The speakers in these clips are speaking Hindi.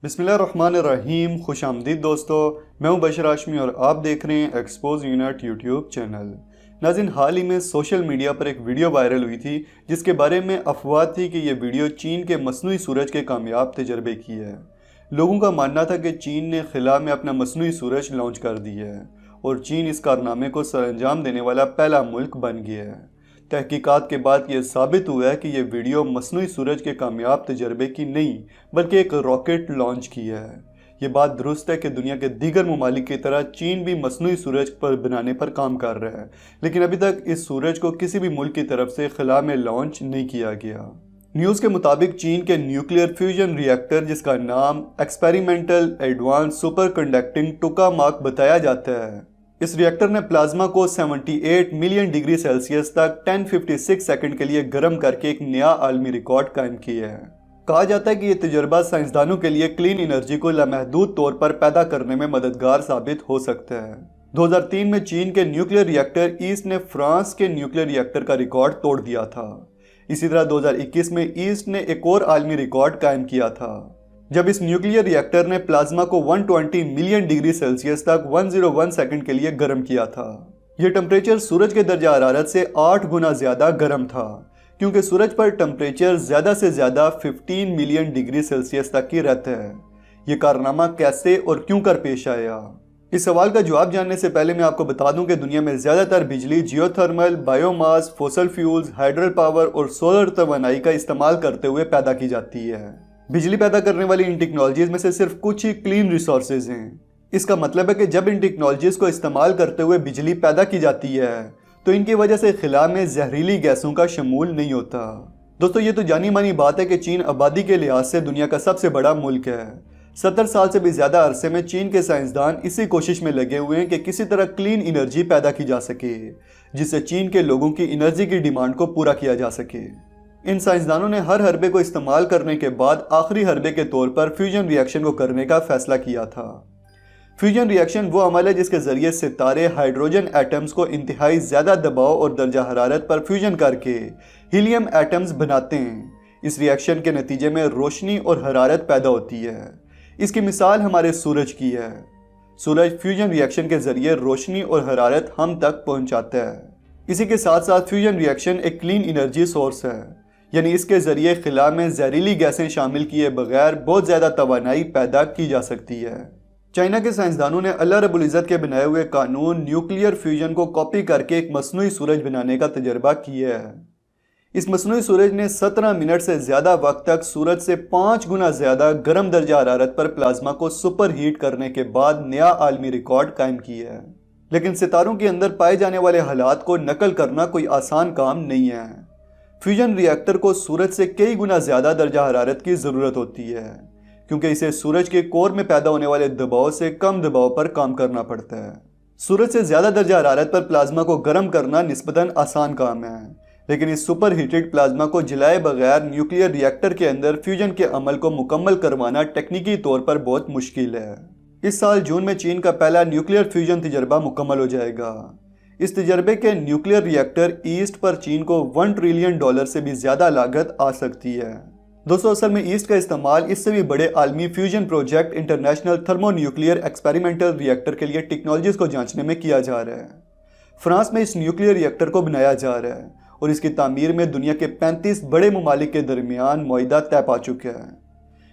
बिस्मिल्लाहिर्रहमानिर्रहीम। खुश आमदीद दोस्तों, मैं हूं बशर हाशमी और आप देख रहे हैं एक्सपोज यूनिट यूट्यूब चैनल। नाज़रीन, हाल ही में सोशल मीडिया पर एक वीडियो वायरल हुई थी जिसके बारे में अफवाह थी कि ये वीडियो चीन के मसनूई सूरज के कामयाब तजर्बे की है। लोगों का मानना था कि चीन ने खिला में अपना मसनूई सूरज लॉन्च कर दिया है और चीन इस कारनामे को सरअंजाम देने वाला पहला मुल्क बन गया है। तहकीकात के बाद ये साबित हुआ है कि ये वीडियो मसनूई सूरज के कामयाब तजर्बे की नहीं बल्कि एक रॉकेट लॉन्च की है। ये बात दुरुस्त है कि दुनिया के दीगर ममालिक की तरह चीन भी मसनूई सूरज पर बनाने पर काम कर रहा है, लेकिन अभी तक इस सूरज को किसी भी मुल्क की तरफ से खला में लॉन्च नहीं किया गया। न्यूज़ के मुताबिक चीन के न्यूक्लियर फ्यूजन रिएक्टर, जिसका नाम एक्सपेरिमेंटल एडवांस सुपर कंडक्टिंग टोकामाक बताया जाता है, इस रिएक्टर ने प्लाज्मा को 78 मिलियन डिग्री सेल्सियस तक 1056 सेकंड के लिए गर्म करके एक नया आलमी रिकॉर्ड कायम किया है। कहा जाता है कि यह तजुर्बा साइंसदानों के लिए क्लीन एनर्जी को लामहदूद तौर पर पैदा करने में मददगार साबित हो सकता है। 2003 में चीन के न्यूक्लियर रिएक्टर ईस्ट ने फ्रांस के न्यूक्लियर रिएक्टर का रिकॉर्ड तोड़ दिया था। इसी तरह 2021 में ईस्ट ने एक और आलमी रिकॉर्ड कायम किया था जब इस न्यूक्लियर रिएक्टर ने प्लाज्मा को 120 मिलियन डिग्री सेल्सियस तक 101 सेकंड के लिए गर्म किया था। यह टेम्परेचर सूरज के दर्जा हरारत से 8 गुना ज़्यादा गर्म था, क्योंकि सूरज पर टेम्परेचर ज़्यादा से ज़्यादा 15 मिलियन डिग्री सेल्सियस तक ही रहता है। ये कारनामा कैसे और क्यों कर पेश आया? इस सवाल का जवाब जानने से पहले मैं आपको बता दूं कि दुनिया में ज़्यादातर बिजली geothermal, biomass, fossil fuels, hydel power और सोलर तवानाई का इस्तेमाल करते हुए पैदा की जाती है। बिजली पैदा करने वाली इन टेक्नोलॉजीज में से सिर्फ कुछ ही क्लीन रिसोर्सेज हैं। इसका मतलब है कि जब इन टेक्नोलॉजीज को इस्तेमाल करते हुए बिजली पैदा की जाती है तो इनकी वजह से खिला में जहरीली गैसों का शमूल नहीं होता। दोस्तों, ये तो जानी मानी बात है कि चीन आबादी के लिहाज से दुनिया का सबसे बड़ा मुल्क है। 70 साल से भी ज़्यादा अरसे में चीन के साइंसदान इसी कोशिश में लगे हुए हैं कि किसी तरह क्लीन एनर्जी पैदा की जा सके जिससे चीन के लोगों की एनर्जी की डिमांड को पूरा किया जा सके। इन साइंसदानों ने हर हरबे को इस्तेमाल करने के बाद आखिरी हरबे के तौर पर फ्यूजन रिएक्शन को करने का फैसला किया था। फ्यूजन रिएक्शन वो अमल है जिसके जरिए सितारे हाइड्रोजन एटम्स को इंतहाई ज़्यादा दबाव और दर्जा हरारत पर फ्यूजन करके हीलियम एटम्स बनाते हैं। इस रिएक्शन के नतीजे में रोशनी और हरारत पैदा होती है। इसकी मिसाल हमारे सूरज की है। सूरज फ्यूजन रिएक्शन के जरिए रोशनी और हरारत हम तक पहुँचाता है। इसी के साथ साथ फ्यूजन रिएक्शन एक क्लीन एनर्जी सोर्स है, यानी इसके ज़रिए खिला में जहरीली गैसें शामिल किए बगैर बहुत ज़्यादा तवानाई पैदा की जा सकती है। चाइना के साइंसदानों ने अल्लाह रब्बुल इज़्ज़त के बनाए हुए कानून न्यूक्लियर फ्यूजन को कॉपी करके एक मसनूई सूरज बनाने का तजर्बा किया है। इस मसनूई सूरज ने 17 मिनट से ज़्यादा वक्त तक सूरज से 5 गुना ज़्यादा गर्म दर्जा हरारत पर प्लाज्मा को सुपर हीट करने के बाद नया आलमी रिकॉर्ड कायम किया है। लेकिन सितारों के अंदर पाए जाने वाले हालात को नकल करना कोई आसान काम नहीं है। फ्यूजन रिएक्टर को सूरज से कई गुना ज़्यादा दर्जा हरारत की ज़रूरत होती है, क्योंकि इसे सूरज के कोर में पैदा होने वाले दबाव से कम दबाव पर काम करना पड़ता है। सूरज से ज़्यादा दर्जा हरारत पर प्लाज्मा को गर्म करना निस्बतन आसान काम है, लेकिन इस सुपर हीटेड प्लाज्मा को जलाए बगैर न्यूक्लियर रिएक्टर के अंदर फ्यूजन के अमल को मुकम्मल करवाना टेक्निकी तौर पर बहुत मुश्किल है। इस साल जून में चीन का पहला न्यूक्लियर फ्यूजन तजर्बा मुकम्मल हो जाएगा। इस तजर्बे के न्यूक्लियर रिएक्टर ईस्ट पर चीन को $1 ट्रिलियन से भी ज़्यादा लागत आ सकती है। दोस्तों, असल में ईस्ट का इस्तेमाल इससे भी बड़े आलमी fusion project international thermo nuclear experimental reactor के लिए टेक्नोलॉजीज़ को जांचने में किया जा रहा है। फ्रांस में इस न्यूक्लियर रिएक्टर को बनाया जा रहा है और इसकी तामीर में दुनिया के 35 बड़े ममालिक के दरमियान मुआहिदा तय पा चुका है।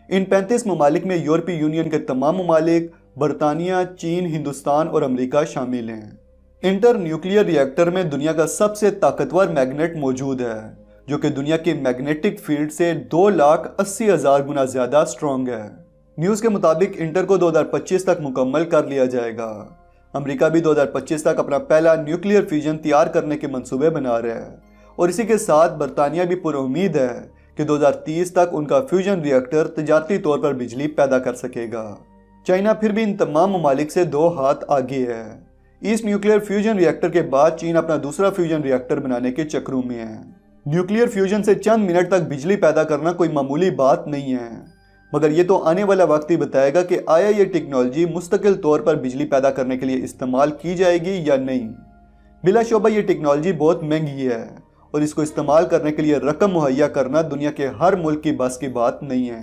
इन 35 ममालिक में यूरोपीय यूनियन के तमाम ममालिक, बरतानिया, चीन, हिंदुस्तान और अमेरिका शामिल हैं। इंटर न्यूक्लियर रिएक्टर में दुनिया का सबसे ताकतवर मैग्नेट मौजूद है, जो कि दुनिया की मैग्नेटिक फील्ड से 2,80,000 गुना ज़्यादा स्ट्रॉन्ग है। न्यूज़ के मुताबिक इंटर को 2025 तक मुकम्मल कर लिया जाएगा। अमेरिका भी 2025 तक अपना पहला न्यूक्लियर फ्यूजन तैयार करने के मंसूबे बना रहा है और इसी के साथ बरतानिया भी पुरुम्मीद है कि 2030 तक उनका फ्यूजन रिएक्टर तजारती तौर पर बिजली पैदा कर सकेगा। चाइना फिर भी इन तमाम ममालिक से 2 हाथ आगे है। ईस्ट न्यूक्लियर फ्यूजन रिएक्टर के बाद चीन अपना दूसरा फ्यूजन रिएक्टर बनाने के चक्रों में है। न्यूक्लियर फ्यूजन से चंद मिनट तक बिजली पैदा करना कोई मामूली बात नहीं है, मगर ये तो आने वाला वक्त ही बताएगा कि आया ये टेक्नोलॉजी मुस्तकिल तौर पर बिजली पैदा करने के लिए इस्तेमाल की जाएगी या नहीं। बिलाशुबा ये टेक्नोलॉजी बहुत महंगी है और इसको इस्तेमाल करने के लिए रकम मुहैया करना दुनिया के हर मुल्क की बस की बात नहीं है।